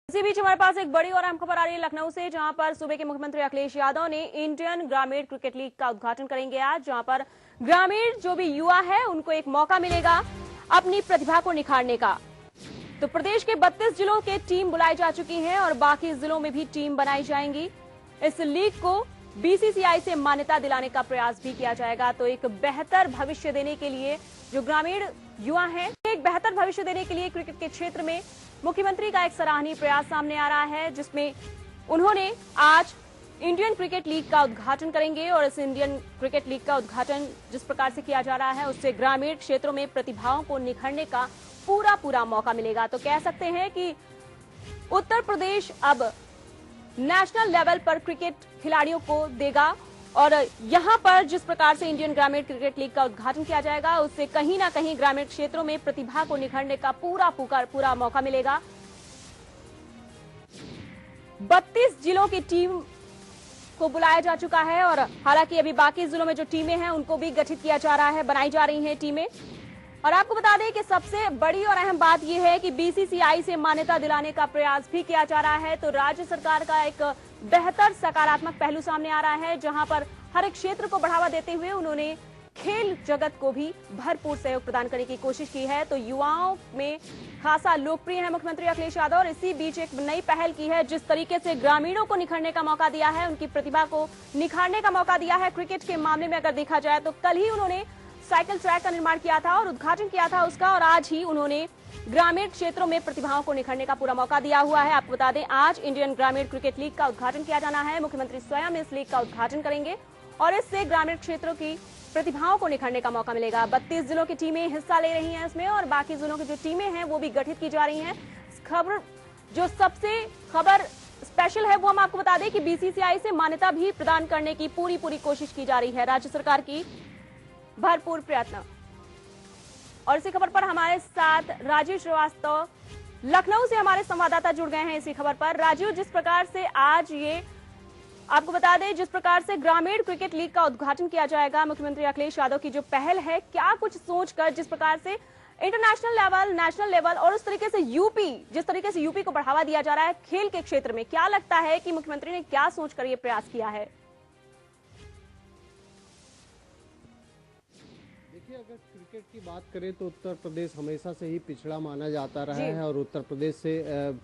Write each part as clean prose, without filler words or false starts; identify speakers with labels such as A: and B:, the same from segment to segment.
A: इसी बीच हमारे पास एक बड़ी और अहम खबर आ रही है लखनऊ से, जहां पर सूबे के मुख्यमंत्री अखिलेश यादव ने इंडियन ग्रामीण क्रिकेट लीग का उद्घाटन करेंगे आज, जहां पर ग्रामीण जो भी युवा है उनको एक मौका मिलेगा अपनी प्रतिभा को निखारने का। तो प्रदेश के 32 जिलों के टीम बुलाई जा चुकी हैं और बाकी जिलों में भी टीम बनाई जाएंगी। इस लीग को बीसीसीआई से मान्यता दिलाने का प्रयास भी किया जाएगा। तो एक बेहतर भविष्य देने के लिए जो ग्रामीण युवा हैं, एक बेहतर भविष्य देने के लिए क्रिकेट के क्षेत्र में मुख्यमंत्री का एक सराहनीय प्रयास सामने आ रहा है, जिसमें उन्होंने आज इंडियन क्रिकेट लीग का उद्घाटन करेंगे। और इस इंडियन क्रिकेट लीग का उद्घाटन जिस प्रकार से किया जा रहा है, उससे ग्रामीण क्षेत्रों में प्रतिभाओं को निखरने का पूरा मौका मिलेगा। तो कह सकते हैं कि उत्तर प्रदेश अब नेशनल लेवल पर क्रिकेट खिलाड़ियों को देगा। और यहां पर जिस प्रकार से इंडियन ग्रामीण क्रिकेट लीग का उद्घाटन किया जाएगा, उससे कहीं ना कहीं ग्रामीण क्षेत्रों में प्रतिभा को निखरने का पूरा मौका मिलेगा। 32 जिलों की टीम को बुलाया जा चुका है और हालांकि अभी बाकी जिलों में जो टीमें हैं उनको भी गठित किया जा रहा है, बनाई जा रही हैं टीमें। और आपको बता दें कि सबसे बड़ी और अहम बात यह है कि बीसीसीआई से मान्यता दिलाने का प्रयास भी किया जा रहा है। तो राज्य सरकार का एक बेहतर सकारात्मक पहलू सामने आ रहा है, जहां पर हर एक क्षेत्र को बढ़ावा देते हुए उन्होंने खेल जगत को भी भरपूर सहयोग प्रदान करने की कोशिश की है। तो युवाओं में खासा लोकप्रिय है मुख्यमंत्री अखिलेश यादव, और इसी बीच एक नई पहल की है, जिस तरीके से ग्रामीणों को निखरने का मौका दिया है, उनकी प्रतिभा को निखारने का मौका दिया है। क्रिकेट के मामले में अगर देखा जाए तो कल ही उन्होंने साइकिल ट्रैक का निर्माण किया था और उद्घाटन किया था उसका, और आज ही उन्होंने ग्रामीण क्षेत्रों में प्रतिभाओं को निखरने का पूरा मौका दिया हुआ है। आपको बता दें, आज इंडियन ग्रामीण क्रिकेट लीग का उद्घाटन किया जाना है। मुख्यमंत्री स्वयं इस लीग का उद्घाटन करेंगे और इससे ग्रामीण क्षेत्रों की प्रतिभाओं को निखरने का मौका मिलेगा। 32 जिलों की टीमें हिस्सा ले रही हैं इसमें, और बाकी जिलों की जो टीमें हैं वो भी गठित की जा रही हैं। खबर जो सबसे खबर स्पेशल है वो हम आपको बता दें कि बीसीसीआई से मान्यता भी प्रदान करने की पूरी कोशिश की जा रही है, राज्य सरकार की भरपूर प्रयत्न। और इसी खबर पर हमारे साथ राजीव श्रीवास्तव लखनऊ से हमारे संवाददाता जुड़ गए हैं इसी खबर पर। राजीव, जिस प्रकार से आज ये आपको बता दें, जिस प्रकार से ग्रामीण क्रिकेट लीग का उद्घाटन किया जाएगा, मुख्यमंत्री अखिलेश यादव की जो पहल है, क्या कुछ सोचकर जिस प्रकार से इंटरनेशनल लेवल, नेशनल लेवल और उस तरीके से जिस तरीके से यूपी को बढ़ावा दिया जा रहा है खेल के क्षेत्र में, क्या लगता है कि मुख्यमंत्री ने क्या सोचकर ये प्रयास किया है?
B: देखिए, अगर क्रिकेट की बात करें तो उत्तर प्रदेश हमेशा से ही पिछड़ा माना जाता रहा है और उत्तर प्रदेश से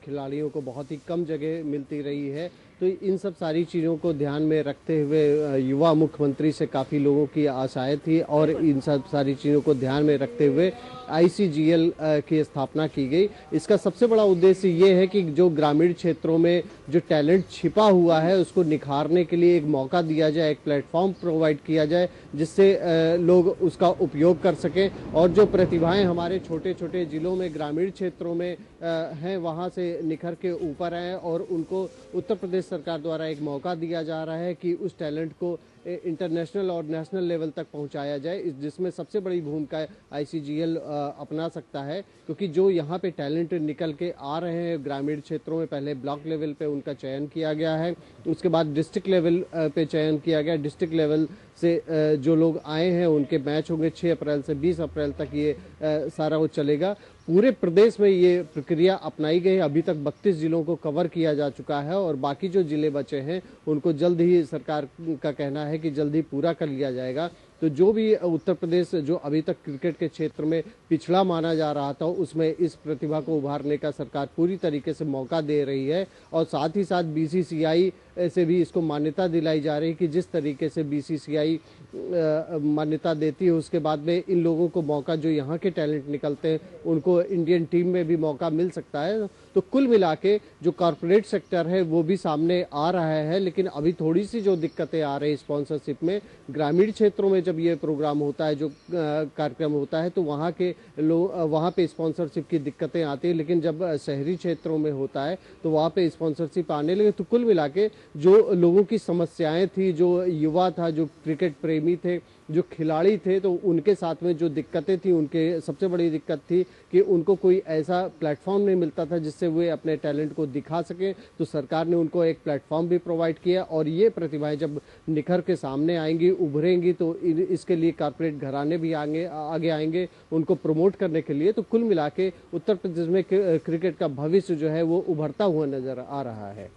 B: खिलाड़ियों को बहुत ही कम जगह मिलती रही है। तो इन सब सारी चीज़ों को ध्यान में रखते हुए युवा मुख्यमंत्री से काफ़ी लोगों की आशाएं थी, और इन सब सारी चीज़ों को ध्यान में रखते हुए आईसीजीएल की स्थापना की गई। इसका सबसे बड़ा उद्देश्य ये है कि जो ग्रामीण क्षेत्रों में जो टैलेंट छिपा हुआ है उसको निखारने के लिए एक मौका दिया जाए, एक प्लेटफॉर्म प्रोवाइड किया जाए, जिससे लोग उसका उपयोग कर सकें। और जो प्रतिभाएं हमारे छोटे छोटे जिलों में, ग्रामीण क्षेत्रों में हैं, वहाँ से निखर के ऊपर आए और उनको उत्तर प्रदेश सरकार द्वारा एक मौका दिया जा रहा है कि उस टैलेंट को इंटरनेशनल और नेशनल लेवल तक पहुंचाया जाए। जिसमें सबसे बड़ी भूमिका आईसीजीएल अपना सकता है, क्योंकि जो यहाँ पे टैलेंट निकल के आ रहे हैं ग्रामीण क्षेत्रों में, पहले ब्लॉक लेवल पे उनका चयन किया गया है, उसके बाद डिस्ट्रिक्ट लेवल पे चयन किया गया। डिस्ट्रिक्ट लेवल से जो लोग आए हैं उनके मैच होंगे 6 अप्रैल से 20 अप्रैल तक, ये सारा वो चलेगा। पूरे प्रदेश में ये प्रक्रिया अपनाई गई। अभी तक 32 जिलों को कवर किया जा चुका है और बाकी जो जिले बचे हैं उनको जल्द ही सरकार का कहना है कि जल्द ही पूरा कर लिया जाएगा। तो जो भी उत्तर प्रदेश जो अभी तक क्रिकेट के क्षेत्र में पिछड़ा माना जा रहा था, उसमें इस प्रतिभा को उभारने का सरकार पूरी तरीके से मौका दे रही है। और साथ ही साथ बीसीसीआई से भी इसको मान्यता दिलाई जा रही है कि जिस तरीके से बीसीसीआई मान्यता देती है, उसके बाद में इन लोगों को मौका, जो यहाँ के टैलेंट निकलते हैं उनको इंडियन टीम में भी मौका मिल सकता है। तो कुल मिला के जो कॉर्पोरेट सेक्टर है वो भी सामने आ रहा है, लेकिन अभी थोड़ी सी जो दिक्कतें आ रही है स्पॉन्सरशिप में, ग्रामीण क्षेत्रों में जब ये प्रोग्राम होता है, जो कार्यक्रम होता है, तो वहाँ के लोग, वहाँ पे स्पॉन्सरशिप की दिक्कतें आती है, लेकिन जब शहरी क्षेत्रों में होता है तो वहाँ पे स्पॉन्सरशिप आने लगे। तो कुल मिला के जो लोगों की समस्याएं थी, जो युवा था, जो क्रिकेट प्रेमी थे, जो खिलाड़ी थे तो उनके साथ में जो दिक्कतें थी, उनके सबसे बड़ी दिक्कत थी कि उनको कोई ऐसा प्लेटफॉर्म नहीं मिलता था जिससे वे अपने टैलेंट को दिखा सकें। तो सरकार ने उनको एक प्लेटफॉर्म भी प्रोवाइड किया और ये प्रतिभाएं जब निखर के सामने आएंगी, उभरेंगी, तो इसके लिए कारपोरेट घराने भी आगे आएंगे उनको प्रमोट करने के लिए। तो कुल मिला के उत्तर प्रदेश में क्रिकेट का भविष्य जो है वो उभरता हुआ नजर आ रहा है।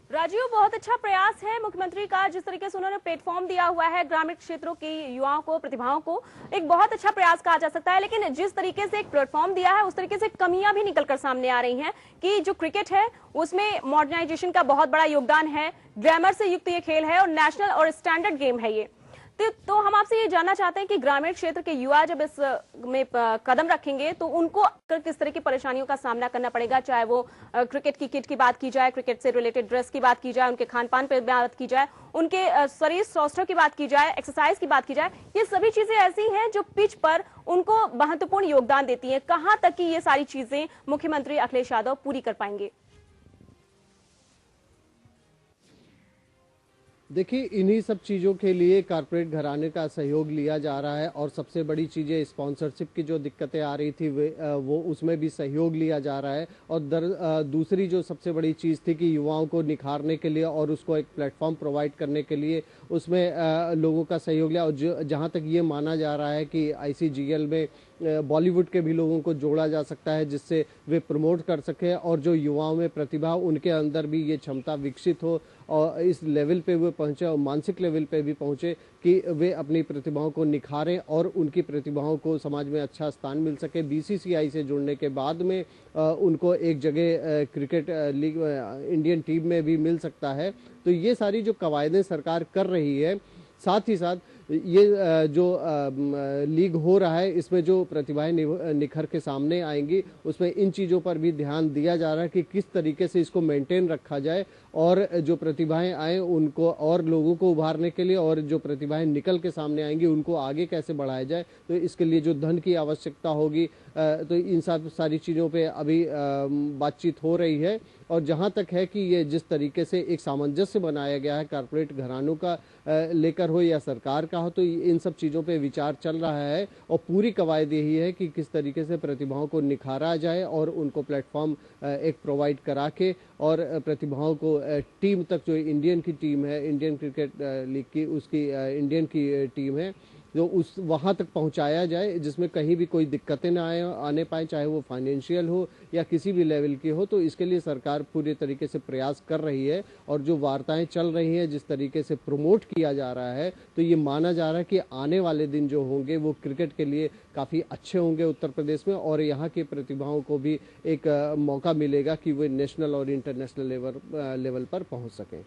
A: राजीव, बहुत अच्छा प्रयास है मुख्यमंत्री का, जिस तरीके से उन्होंने प्लेटफॉर्म दिया हुआ है ग्रामीण क्षेत्रों के युवाओं को, प्रतिभाओं को, एक बहुत अच्छा प्रयास कहा जा सकता है। लेकिन जिस तरीके से एक प्लेटफॉर्म दिया है उस तरीके से कमियां भी निकलकर सामने आ रही हैं कि जो क्रिकेट है उसमें मॉडर्नाइजेशन का बहुत बड़ा योगदान है, ग्रामर से युक्त ये खेल है और नेशनल और स्टैंडर्ड गेम है ये। तो हम आपसे ये जानना चाहते हैं कि ग्रामीण क्षेत्र के युवा जब इस में कदम रखेंगे तो उनको किस तरह की परेशानियों का सामना करना पड़ेगा, चाहे वो क्रिकेट की किट की बात की जाए, क्रिकेट से रिलेटेड ड्रेस की बात की जाए, उनके खान पान पर बात की जाए, उनके शरीर स्वास्थ्य की बात की जाए, एक्सरसाइज की बात की जाए। ये सभी चीजें ऐसी हैं जो पिच पर उनको महत्वपूर्ण योगदान देती है। कहां तक की ये सारी चीजें मुख्यमंत्री अखिलेश यादव पूरी कर पाएंगे?
B: देखिए, इन्हीं सब चीज़ों के लिए कारपोरेट घराने का सहयोग लिया जा रहा है और सबसे बड़ी चीज़ें स्पॉन्सरशिप की जो दिक्कतें आ रही थी वो उसमें भी सहयोग लिया जा रहा है। और दूसरी जो सबसे बड़ी चीज़ थी कि युवाओं को निखारने के लिए और उसको एक प्लेटफॉर्म प्रोवाइड करने के लिए उसमें लोगों का सहयोग लिया। और जहाँ तक ये माना जा रहा है कि ICGL में बॉलीवुड के भी लोगों को जोड़ा जा सकता है जिससे वे प्रमोट कर सके और जो युवाओं में प्रतिभा, उनके अंदर भी ये क्षमता विकसित हो और इस लेवल पे वे पहुंचे और मानसिक लेवल पे भी पहुंचे कि वे अपनी प्रतिभाओं को निखारें और उनकी प्रतिभाओं को समाज में अच्छा स्थान मिल सके। BCCI से जुड़ने के बाद में उनको एक जगह क्रिकेट लीग इंडियन टीम में भी मिल सकता है। तो ये सारी जो कवायदें सरकार कर रही है, साथ ही साथ ये जो लीग हो रहा है इसमें जो प्रतिभाएं निखर के सामने आएंगी उसमें इन चीज़ों पर भी ध्यान दिया जा रहा है कि किस तरीके से इसको मेंटेन रखा जाए और जो प्रतिभाएं आए उनको और लोगों को उभारने के लिए और जो प्रतिभाएं निकल के सामने आएंगी उनको आगे कैसे बढ़ाया जाए। तो इसके लिए जो धन की आवश्यकता होगी तो इन सब सारी चीज़ों पे अभी बातचीत हो रही है। और जहाँ तक है कि ये जिस तरीके से एक सामंजस्य बनाया गया है कारपोरेट घरानों का लेकर हो या सरकार का हो, तो इन सब चीज़ों पे विचार चल रहा है और पूरी कवायद यही है कि किस तरीके से प्रतिभाओं को निखारा जाए और उनको प्लेटफॉर्म एक प्रोवाइड करा के और प्रतिभाओं को टीम तक, जो इंडियन की टीम है, इंडियन क्रिकेट लीग की, उसकी इंडियन की टीम है, जो उस वहाँ तक पहुँचाया जाए जिसमें कहीं भी कोई दिक्कतें ना आने पाए, चाहे वो फाइनेंशियल हो या किसी भी लेवल की हो। तो इसके लिए सरकार पूरे तरीके से प्रयास कर रही है और जो वार्ताएं चल रही हैं, जिस तरीके से प्रमोट किया जा रहा है, तो ये माना जा रहा है कि आने वाले दिन जो होंगे वो क्रिकेट के लिए काफ़ी अच्छे होंगे उत्तर प्रदेश में और यहाँ की प्रतिभाओं को भी एक मौका मिलेगा कि वे नेशनल और इंटरनेशनल लेवल पर पहुँच सकें।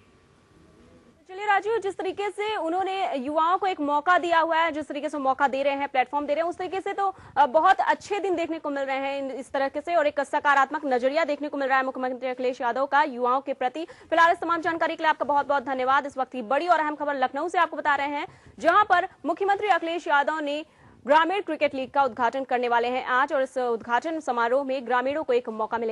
A: चलिए राजीव, जिस तरीके से उन्होंने युवाओं को एक मौका दिया हुआ है, जिस तरीके से मौका दे रहे हैं, प्लेटफॉर्म दे रहे हैं, उस तरीके से तो बहुत अच्छे दिन देखने को मिल रहे हैं इस तरह से और एक सकारात्मक नजरिया देखने को मिल रहा है मुख्यमंत्री अखिलेश यादव का युवाओं के प्रति। फिलहाल इस तमाम जानकारी के लिए आपका बहुत बहुत धन्यवाद। इस वक्त की बड़ी और अहम खबर लखनऊ से आपको बता रहे हैं, जहां पर मुख्यमंत्री अखिलेश यादव ने ग्रामीण क्रिकेट लीग का उद्घाटन करने वाले हैं आज और इस उद्घाटन समारोह में ग्रामीणों को एक मौका मिलेगा।